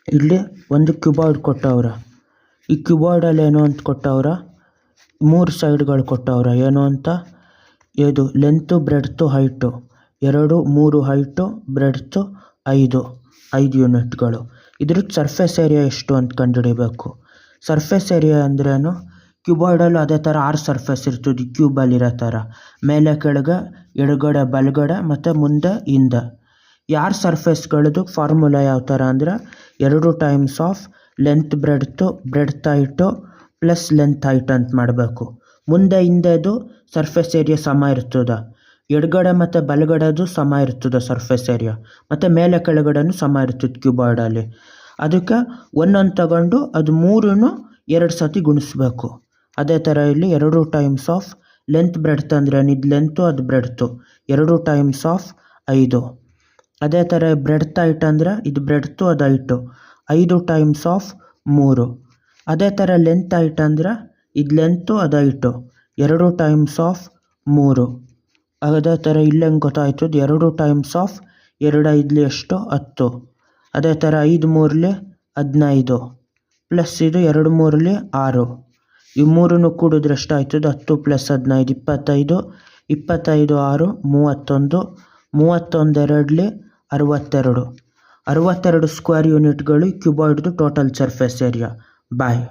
ಇಲ್ಲಿ ಒಂದು ಕ್ಯೂಬಾಯ್ಡ್ ಕೊಟ್ಟವ್ರ. ಈ ಕ್ಯೂಬಾಯ್ಡಲ್ಲಿ ಏನು ಅಂತ ಕೊಟ್ಟವ್ರ, 3 ಸೈಡ್ಗಳು ಕೊಟ್ಟವ್ರ. ಏನು ಅಂತ, ಇದು length breadth height 2 3 height breadth 5 ಯೂನಿಟ್ಗಳು. ಇದ್ರದ್ದು ಸರ್ಫೇಸ್ ಏರಿಯಾ ಎಷ್ಟು ಅಂತ ಕಂಡುಹಿಡಿಬೇಕು. ಸರ್ಫೇಸ್ ಏರಿಯಾ ಅಂದ್ರೇನು, ಕ್ಯೂಬಾಯ್ಡಲ್ಲೂ ಅದೇ ಥರ 6 ಸರ್ಫೇಸ್ ಇರ್ತದೆ ಕ್ಯೂಬಲ್ಲಿರೋ ಥರ, ಮೇಲೆ ಕೆಳಗೆ ಎಡಗಡೆ ಬಲಗಡೆ ಮತ್ತು ಮುಂದೆ ಹಿಂದೆ. ಈ 6 ಸರ್ಫೇಸ್ಗಳದ್ದು ಫಾರ್ಮುಲಾ ಯಾವ ಥರ ಅಂದರೆ 2 times of length breadth height plus length height ಅಂತ ಮಾಡಬೇಕು. ಮುಂದೆ ಹಿಂದೆದು ಸರ್ಫೇಸ್ ಏರಿಯಾ ಸಮ ಇರ್ತದೆ, ಎಡಗಡೆ ಮತ್ತು ಬಲಗಡೆದು ಸಮ ಇರ್ತದೆ ಸರ್ಫೇಸ್ ಏರಿಯಾ, ಮತ್ತು ಮೇಲೆ ಕೆಳಗಡೆನೂ ಸಮ ಇರ್ತದೆ ಕ್ಯೂಬಾಯ್ಡಲ್ಲಿ. ಅದಕ್ಕೆ ಒಂದೊಂದು ತಗೊಂಡು ಅದು 3 2 ಸತಿ ಗುಣಿಸ್ಬೇಕು. ಅದೇ ಥರ ಇಲ್ಲಿ 2 ಟೈಮ್ಸ್ ಆಫ್ ಲೆಂತ್ ಬ್ರೆಡ್ತ್ ಅಂದರೆ ಇದು ಲೆಂತು ಅದು ಬ್ರೆಡ್ತು 2 ಟೈಮ್ಸ್ ಆಫ್ 5. ಅದೇ ಥರ ಬ್ರೆಡ್ತ್ ಹೈಟ್ ಅಂದರೆ ಇದು ಬ್ರೆಡ್ತು ಅದು ಹೈಟು 5 ಟೈಮ್ಸ್ ಆಫ್ 3. ಅದೇ ಥರ ಲೆಂತ್ ಹೈಟ್ ಅಂದರೆ ಇದು ಲೆಂತು ಅದು ಹೈಟು 2 ಟೈಮ್ಸ್ ಆಫ್ 3. ಅದೇ ಥರ ಇಲ್ಲಿ ಹೆಂಗೆ ಗೊತ್ತಾಯ್ತದೆ, 2 ಟೈಮ್ಸ್ ಆಫ್ 2 5 ಎಷ್ಟು 10. ಅದೇ ಥರ 5 3 15 ಪ್ಲಸ್ ಇದು 2 3 6. ಈ 3 ಕೂಡಿದ್ರೆ ಎಷ್ಟಾಯ್ತದೆ, 10 ಪ್ಲಸ್ 15 25 25 6 31 31 2 62 62 ಸ್ಕ್ವೇರ್ ಯೂನಿಟ್ಗಳು ಕ್ಯೂಬಾಯ್ಡ್ದು ಟೋಟಲ್ ಸರ್ಫೇಸ್ ಏರಿಯಾ. ಬಾಯ್.